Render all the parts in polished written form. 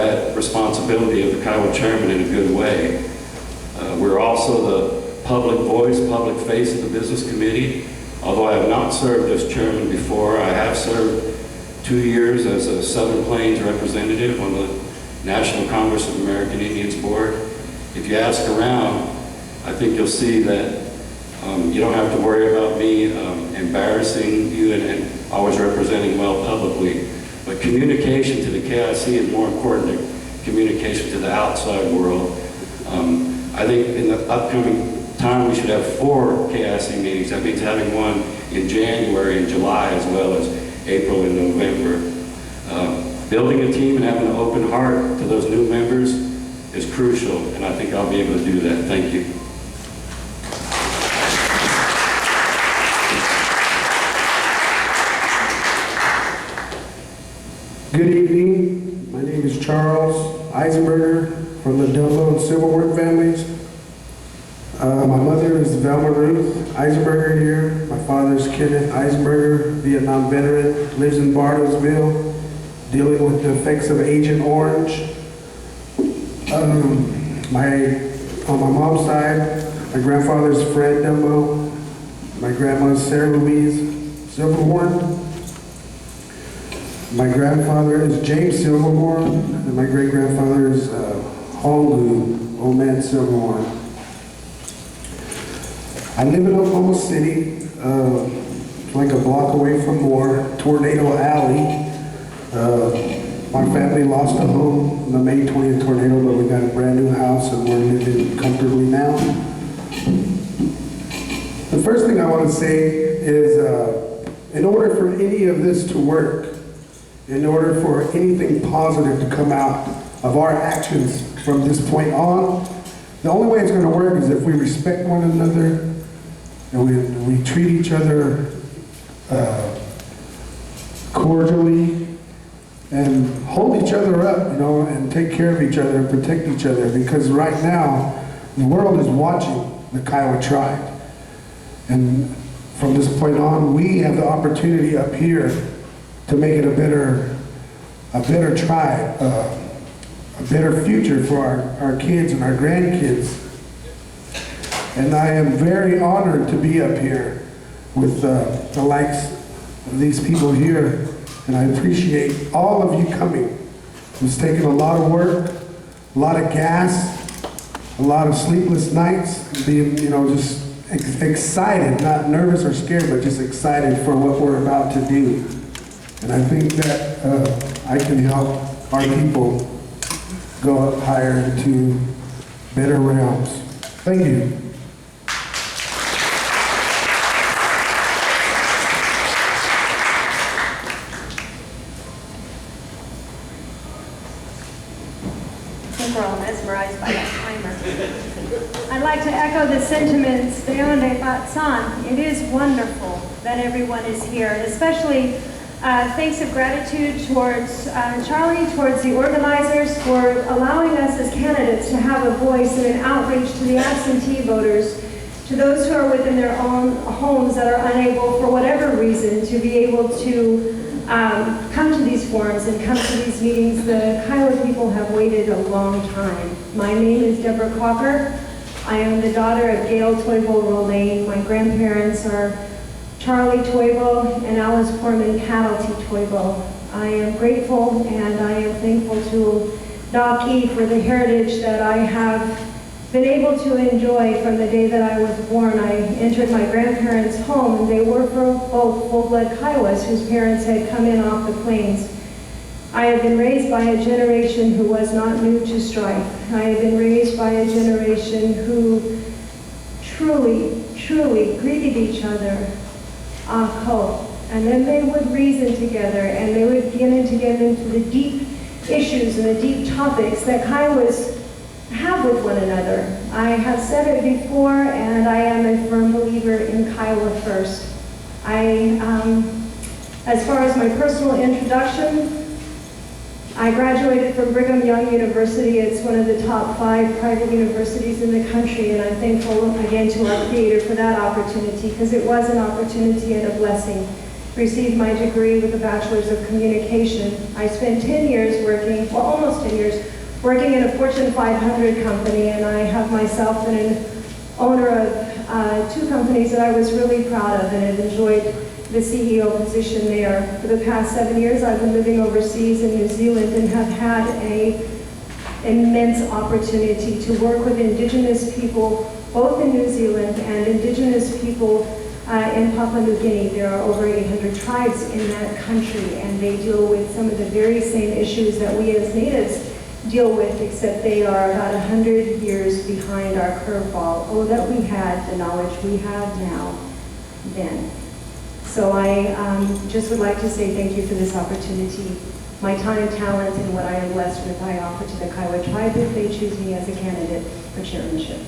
that responsibility of the Kiowa chairman in a good way. We're also the public voice, public face of the business committee. Although I have not served as chairman before, I have served 2 years as a Southern Plains representative on the National Congress of American Indians Board. If you ask around, I think you'll see that you don't have to worry about me embarrassing you and always representing well publicly. But communication to the KIC is more important than communication to the outside world. I think in the upcoming time we should have 4 KIC meetings. That means having one in January and July as well as April and November. Building a team and having an open heart to those new members is crucial, and I think I'll be able to do that. Thank you. Good evening. My name is Charles Eisenberger from the Delbo and Silverworth families. My mother is Velma Ruth Eisenberger here. My father is Kenneth Eisenberger, Vietnam veteran, lives in Bartlesville, dealing with the effects of Agent Orange. On my mom's side, my grandfather is Fred Delbo. My grandma is Sarah Louise Silverhorn. My grandfather is James Silverhorn, and my great-grandfather is Hongu, Old Man Silverhorn. I live in Oklahoma City, like a block away from Moore, Tornado Alley. My family lost a home in the May 20th tornado, but we got a brand new house and we're living comfortably now. The first thing I want to say is, in order for any of this to work, in order for anything positive to come out of our actions from this point on, the only way it's going to work is if we respect one another and we treat each other cordially and hold each other up, and take care of each other and protect each other. Because right now, the world is watching the Kiowa tribe. And from this point on, we have the opportunity up here to make it a better tribe, a better future for our kids and our grandkids. And I am very honored to be up here with the likes of these people here, and I appreciate all of you coming. It's taken a lot of work, a lot of gas, a lot of sleepless nights, being, just excited, not nervous or scared, but just excited for what we're about to do. And I think that I can help our people go up higher into better realms. Thank you. We're all mesmerized by that timer. I'd like to echo the sentiments de Onde Batsan. It is wonderful that everyone is here, and especially thanks of gratitude towards Charlie, towards the organizers for allowing us as candidates to have a voice and an outreach to the absentee voters, to those who are within their own homes that are unable, for whatever reason, to be able to come to these forums and come to these meetings. The Kiowa people have waited a long time. My name is Deborah Cocker. I am the daughter of Gail Toivo Rollane. My grandparents are Charlie Toivo and Alice Portman Catalty Toivo. I am grateful and I am thankful to Doc E for the heritage that I have been able to enjoy from the day that I was born. I entered my grandparents' home, and they were both full-blood Kiowas whose parents had come in off the plains. I have been raised by a generation who was not new to strife. I have been raised by a generation who truly, truly greeted each other, aho, and then they would reason together, and they would get into the deep issues and the deep topics that Kiowas have with one another. I have said it before, and I am a firm believer in Kiowa first. As far as my personal introduction, I graduated from Brigham Young University. It's one of the top 5 private universities in the country, and I'm thankful again to our Creator for that opportunity, because it was an opportunity and a blessing. received my degree with a Bachelor's of Communication. I spent 10 years working, well, almost 10 years, working in a Fortune 500 company, and I have myself been an owner of 2 companies that I was really proud of and have enjoyed the CEO position there. For the past 7 years, I've been living overseas in New Zealand and have had an immense opportunity to work with Indigenous people, both in New Zealand and Indigenous people in Papua New Guinea. There are over 800 tribes in that country, and they deal with some of the very same issues that we as natives deal with, except they are about 100 years behind our curveball. Oh, that we had the knowledge we have now then. So I just would like to say thank you for this opportunity. My time, talent, and what I am blessed with, I offer to the Kiowa tribe if they choose me as a candidate for chairmanship.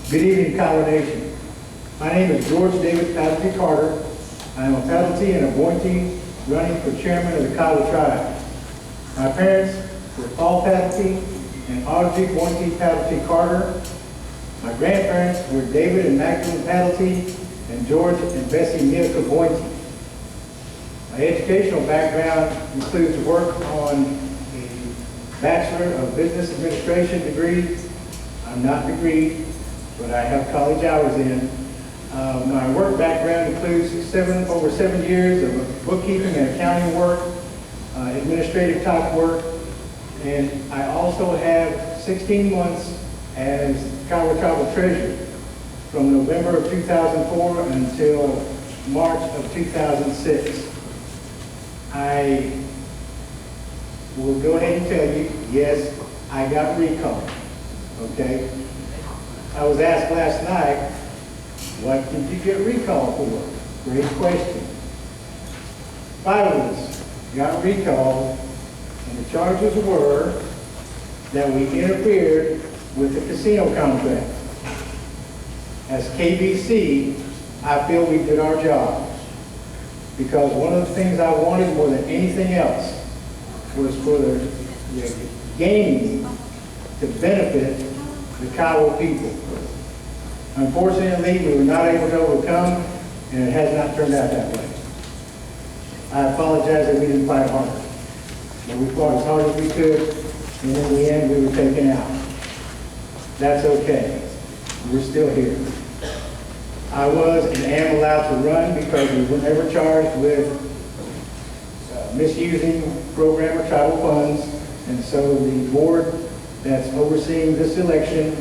Good evening, Kiowa Nation. My name is George David Patsy Carter. I am a Patsy and a Bointe running for chairman of the Kiowa tribe. My parents were Paul Patsy and Audrey Bointe Patsy Carter. My grandparents were David and Magdalene Patsy and George and Bessie Milka Bointe. My educational background includes work on a Bachelor of Business Administration degree. I'm not degreed, but I have college hours in. My work background includes over 7 years of bookkeeping and accounting work, administrative type work, and I also have 16 months as Kiowa Tribal Treasurer from November of 2004 until March of 2006. I will go ahead and tell you, yes, I got recalled, okay? I was asked last night, what did you get recalled for? Great question. 5 of us got recalled, and the charges were that we interfered with the casino contract. As KBC, I feel we did our job, because one of the things I wanted more than anything else was for the gaming to benefit the Kiowa people. Unfortunately, we were not able to overcome, and it has not turned out that way. I apologize that we didn't fight harder, but we fought as hard as we could, and in the end, we were taken out. That's okay. We're still here. I was and am allowed to run because we were never charged with misusing program or tribal funds, and so the board that's overseeing this election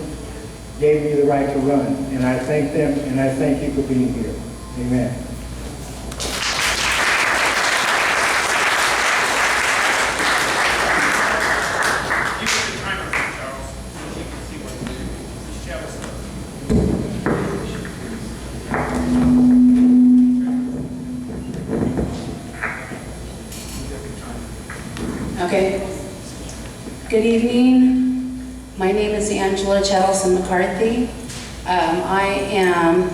gave me the right to run, and I thank them, and I thank you for being here. Amen. Okay. Good evening. My name is Angela Chettleson McCarthy. I am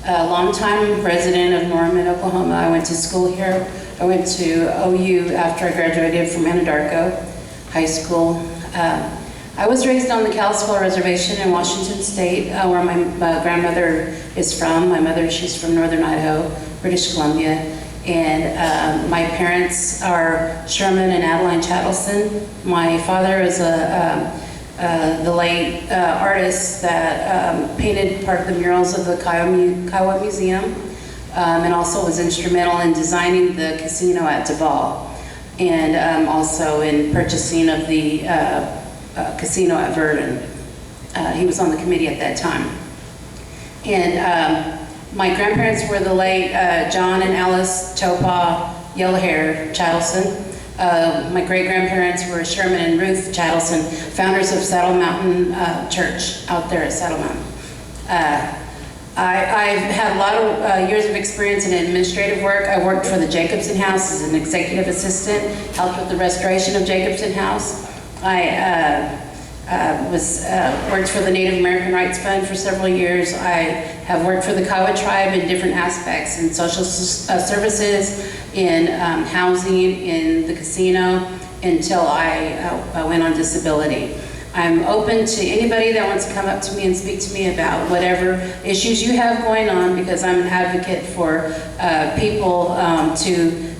a longtime resident of Norman, Oklahoma. I went to school here. I went to OU after I graduated from Anadarko High School. I was raised on the Kalispel Reservation in Washington State, where my grandmother is from. My mother, she's from Northern Idaho, British Columbia. And my parents are Sherman and Adeline Chattelson. My father is the late artist that painted part of the murals of the Kiowa Museum, and also was instrumental in designing the casino at Duval, and also in purchasing of the casino at Verdun. He was on the committee at that time. And my grandparents were the late John and Alice Topa Yellowhair Chattelson. My great-grandparents were Sherman and Ruth Chattelson, founders of Saddle Mountain Church out there at Saddle Mountain. I've had a lot of years of experience in administrative work. I worked for the Jacobson House as an executive assistant, helped with the restoration of Jacobson House. I worked for the Native American Rights Fund for several years. I have worked for the Kiowa tribe in different aspects, in social services, in housing, in the casino, until I went on disability. I'm open to anybody that wants to come up to me and speak to me about whatever issues you have going on, because I'm an advocate for people to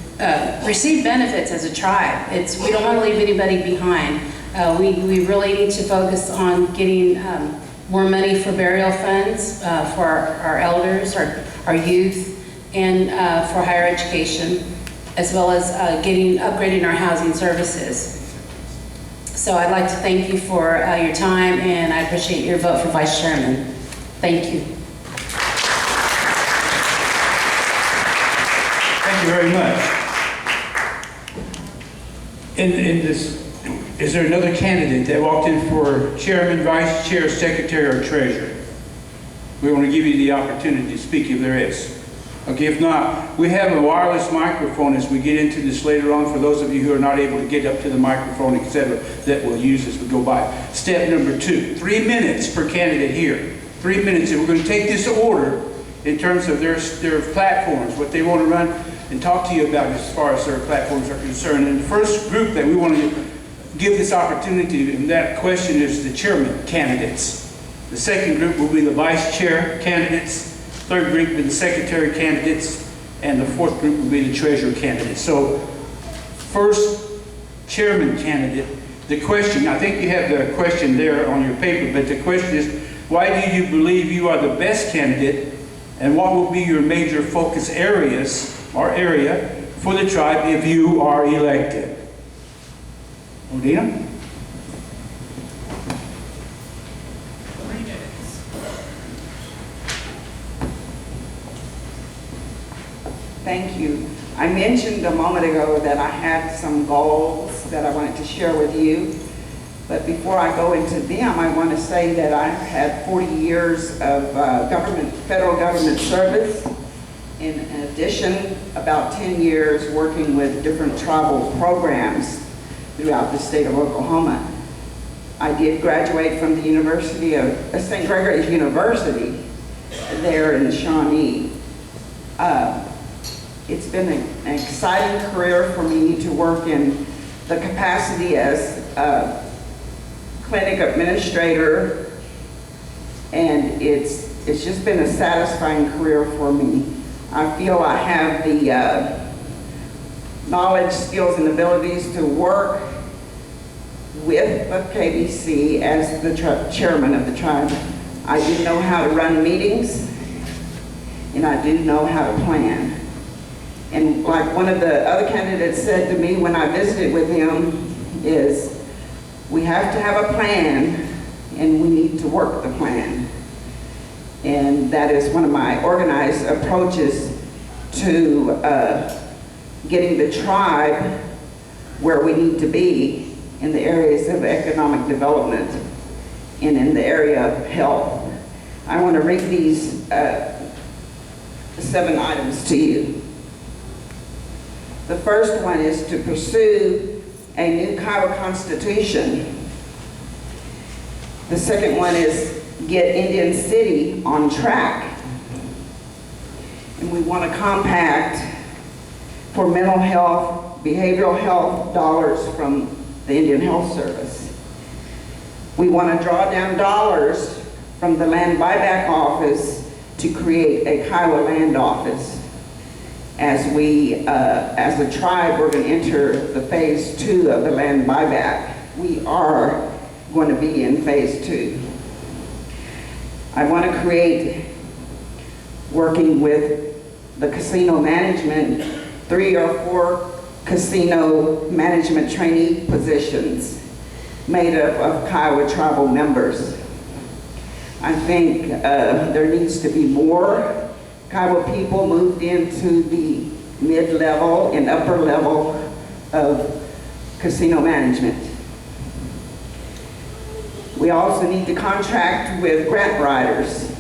receive benefits as a tribe. We don't want to leave anybody behind. We really need to focus on getting more money for burial funds for our elders, our youth, and for higher education, as well as upgrading our housing services. So I'd like to thank you for your time, and I appreciate your vote for Vice Chairman. Thank you. Thank you very much. In this, is there another candidate that walked in for chairman, vice chair, secretary, or treasurer? We want to give you the opportunity to speak if there is. Okay, if not, we have a wireless microphone as we get into this later on for those of you who are not able to get up to the microphone, etc., that we'll use as we go by. Step number 2, 3 minutes per candidate here. 3 minutes, and we're going to take this order in terms of their platforms, what they want to run and talk to you about as far as their platforms are concerned. And the first group that we want to give this opportunity, and that question is the chairman candidates. The second group will be the vice chair candidates. Third group will be the secretary candidates, and the fourth group will be the treasurer candidates. So, first chairman candidate, the question, I think you have the question there on your paper, but the question is, why do you believe you are the best candidate, and what will be your major focus areas or area for the tribe if you are elected? Odina? Thank you. I mentioned a moment ago that I had some goals that I wanted to share with you. But before I go into them, I want to say that I've had 40 years of federal government service. In addition, about 10 years working with different tribal programs throughout the state of Oklahoma. I did graduate from the University of St. Gregory's University there in Shawnee. It's been an exciting career for me to work in the capacity as a clinic administrator, and it's just been a satisfying career for me. I feel I have the knowledge, skills, and abilities to work with the KBC as the chairman of the tribe. I do know how to run meetings, and I do know how to plan. And like one of the other candidates said to me when I visited with him is, we have to have a plan and we need to work the plan. And that is one of my organized approaches to getting the tribe where we need to be in the areas of economic development and in the area of health. I want to read these 7 items to you. The first one is to pursue a new Kiowa Constitution. The second one is get Indian City on track. And we want a compact for mental health, behavioral health dollars from the Indian Health Service. We want to draw down dollars from the Land Buyback Office to create a Kiowa Land Office. As we, as a tribe, we're going to enter the phase 2 of the land buyback. We are going to be in phase 2. I want to create, working with the casino management, 3 or 4 casino management trainee positions made up of Kiowa tribal members. I think there needs to be more Kiowa people moved into the mid-level and upper level of casino management. We also need to contract with grant writers.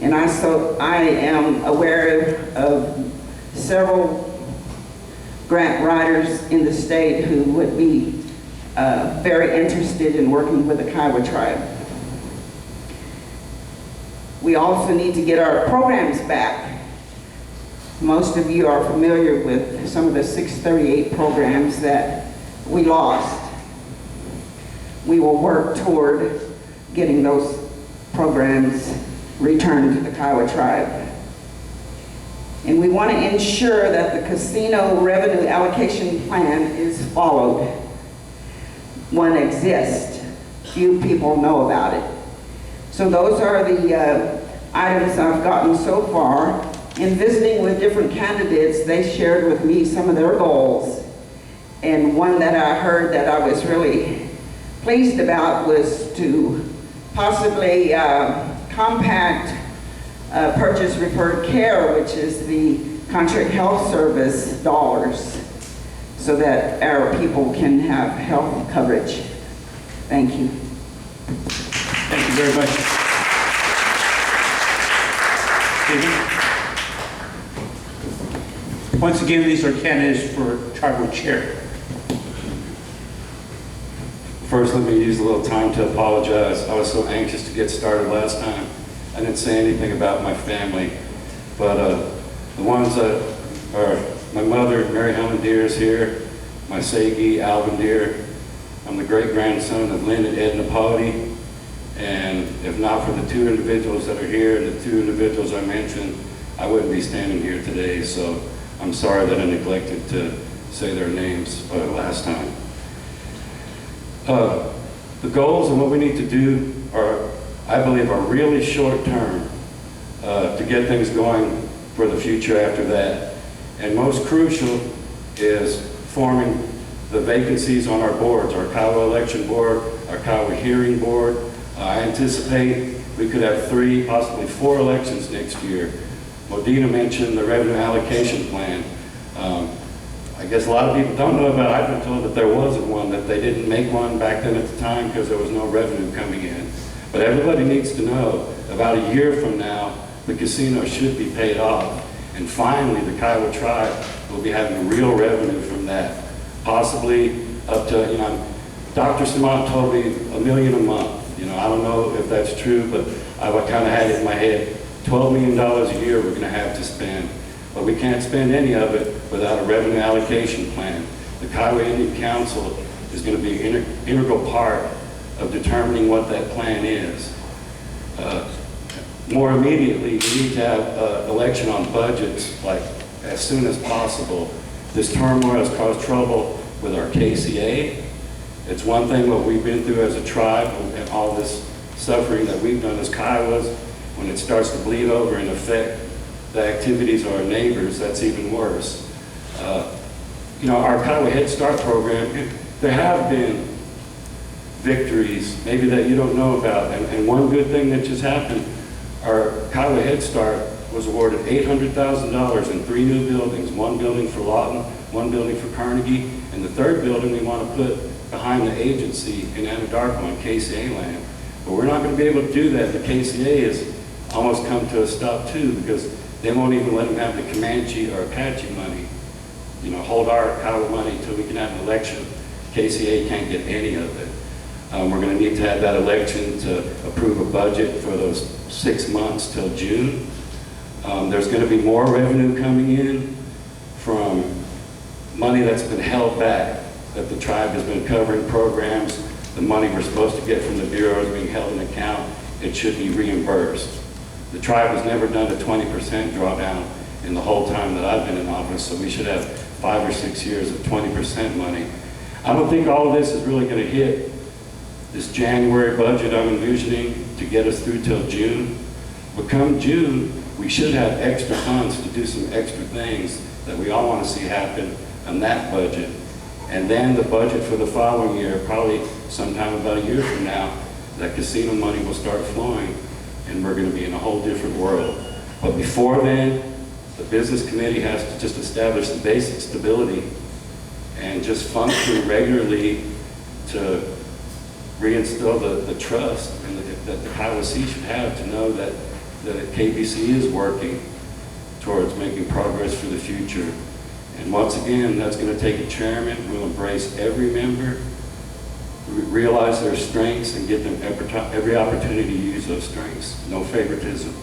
And I am aware of several grant writers in the state who would be very interested in working with the Kiowa tribe. We also need to get our programs back. Most of you are familiar with some of the 638 programs that we lost. we will work toward getting those programs returned to the Kiowa tribe. And we want to ensure that the casino revenue allocation plan is followed. One exists, few people know about it. So those are the items I've gotten so far. In visiting with different candidates, they shared with me some of their goals. And one that I heard that I was really pleased about was to possibly compact purchase referred care, which is the contract health service dollars, so that our people can have health coverage. Thank you. Thank you very much. Stephen? Once again, these are candidates for tribal chair. First, let me use a little time to apologize. I was so anxious to get started last time. I didn't say anything about my family, but the ones that are, my mother, Mary Helen Deere, is here, my Sagi, Alvin Deere. I'm the great-grandson of Lynn and Edna Pawdy, and if not for the two individuals that are here and the two individuals I mentioned, I wouldn't be standing here today, so I'm sorry that I neglected to say their names last time. The goals and what we need to do are, I believe, are really short-term to get things going for the future after that. And most crucial is forming the vacancies on our boards, our Kiowa Election Board, our Kiowa Hearing Board. I anticipate we could have 3, possibly 4 elections next year. Modena mentioned the revenue allocation plan. I guess a lot of people don't know about it. I've been told that there wasn't one, that they didn't make one back then at the time because there was no revenue coming in. But everybody needs to know, about a year from now, the casino should be paid off. And finally, the Kiowa tribe will be having real revenue from that. Possibly up to, Dr. Samant told me $1 million a month. I don't know if that's true, but I kind of had it in my head. $12 million a year we're going to have to spend. But we can't spend any of it without a revenue allocation plan. The Kiowa Indian Council is going to be an integral part of determining what that plan is. More immediately, we need to have an election on budgets like as soon as possible. This turmoil has caused trouble with our KCA. It's one thing what we've been through as a tribe and all this suffering that we've done as Kiowas. When it starts to bleed over and affect the activities of our neighbors, that's even worse. Our Kiowa Head Start program, there have been victories, maybe that you don't know about. And one good thing that just happened, our Kiowa Head Start was awarded $800,000 in 3 new buildings, 1 building for Lawton, 1 building for Carnegie, and the 3rd building we want to put behind the agency in Anadarko on KCA land. But we're not going to be able to do that. The KCA has almost come to a stop too, because they won't even let them have the Comanche or Apache money. Hold our Kiowa money until we can have an election. KCA can't get any of it. We're going to need to have that election to approve a budget for those 6 months till June. There's going to be more revenue coming in from money that's been held back, that the tribe has been covering programs. The money we're supposed to get from the Bureau is being held in account. It should be reimbursed. The tribe has never done a 20% drawdown in the whole time that I've been in office, so we should have 5 or 6 years of 20% money. I don't think all of this is really going to hit this January budget I'm envisioning to get us through till June. But come June, we should have extra funds to do some extra things that we all want to see happen on that budget. And then the budget for the following year, probably sometime about a year from now, that casino money will start flowing and we're going to be in a whole different world. But before then, the business committee has to just establish the basic stability and just function regularly to reinstill the trust and that the Kiowa Sea should have to know that the KBC is working towards making progress for the future. And once again, that's going to take a chairman who will embrace every member, realize their strengths, and give them every opportunity to use those strengths. No favoritism.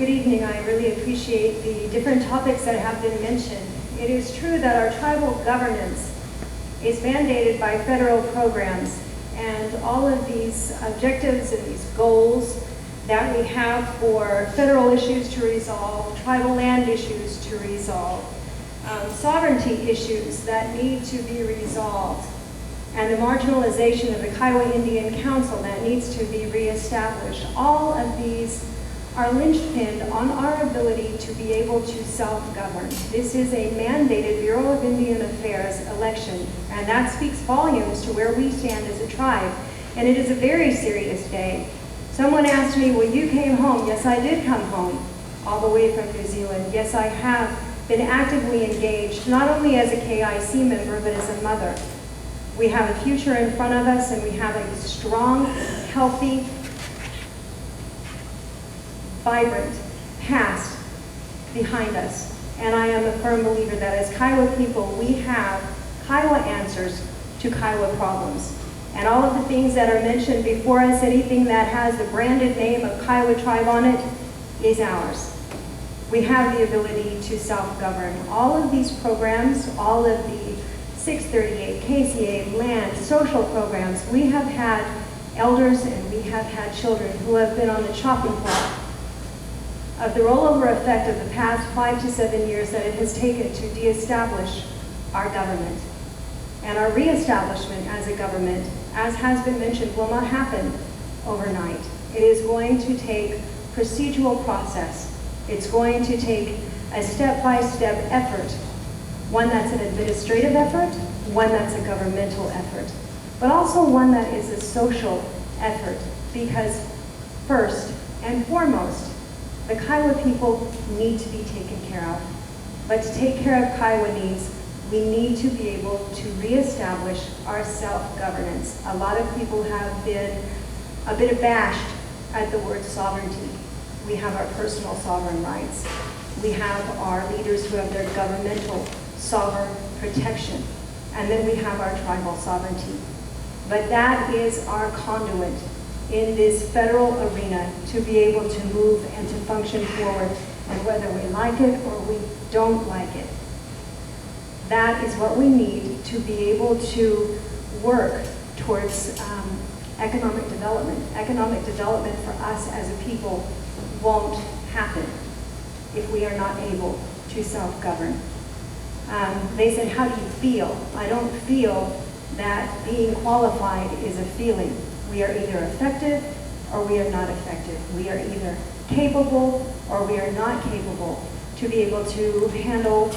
Good evening. I really appreciate the different topics that have been mentioned. It is true that our tribal governance is mandated by federal programs, and all of these objectives and these goals that we have for federal issues to resolve, tribal land issues to resolve, sovereignty issues that need to be resolved, and the marginalization of the Kiowa Indian Council that needs to be reestablished. All of these are linchpinned on our ability to be able to self-govern. This is a mandated Bureau of Indian Affairs election, and that speaks volumes to where we stand as a tribe. And it is a very serious day. Someone asked me, well, you came home. Yes, I did come home, all the way from New Zealand. Yes, I have been actively engaged, not only as a KIC member, but as a mother. We have a future in front of us, and we have a strong, healthy, vibrant past behind us. And I am a firm believer that as Kiowa people, we have Kiowa answers to Kiowa problems. And all of the things that are mentioned before us, anything that has the branded name of Kiowa Tribe on it, is ours. We have the ability to self-govern. All of these programs, all of the 638, KCA, land, social programs, we have had elders and we have had children who have been on the chopping block of the rollover effect of the past 5 to 7 years that it has taken to reestablish our government. And our reestablishment as a government, as has been mentioned, will not happen overnight. It is going to take procedural process. It's going to take a step-by-step effort, one that's an administrative effort, one that's a governmental effort, but also one that is a social effort, because first and foremost, the Kiowa people need to be taken care of. But to take care of Kiowa needs, we need to be able to reestablish our self-governance. A lot of people have been a bit abashed at the word sovereignty. We have our personal sovereign rights. We have our leaders who have their governmental sovereign protection. And then we have our tribal sovereignty. But that is our conduit in this federal arena to be able to move and to function forward, and whether we like it or we don't like it. That is what we need to be able to work towards economic development. Economic development for us as a people won't happen if we are not able to self-govern. They said, how do you feel? I don't feel that being qualified is a feeling. We are either effective or we are not effective. We are either capable or we are not capable to be able to handle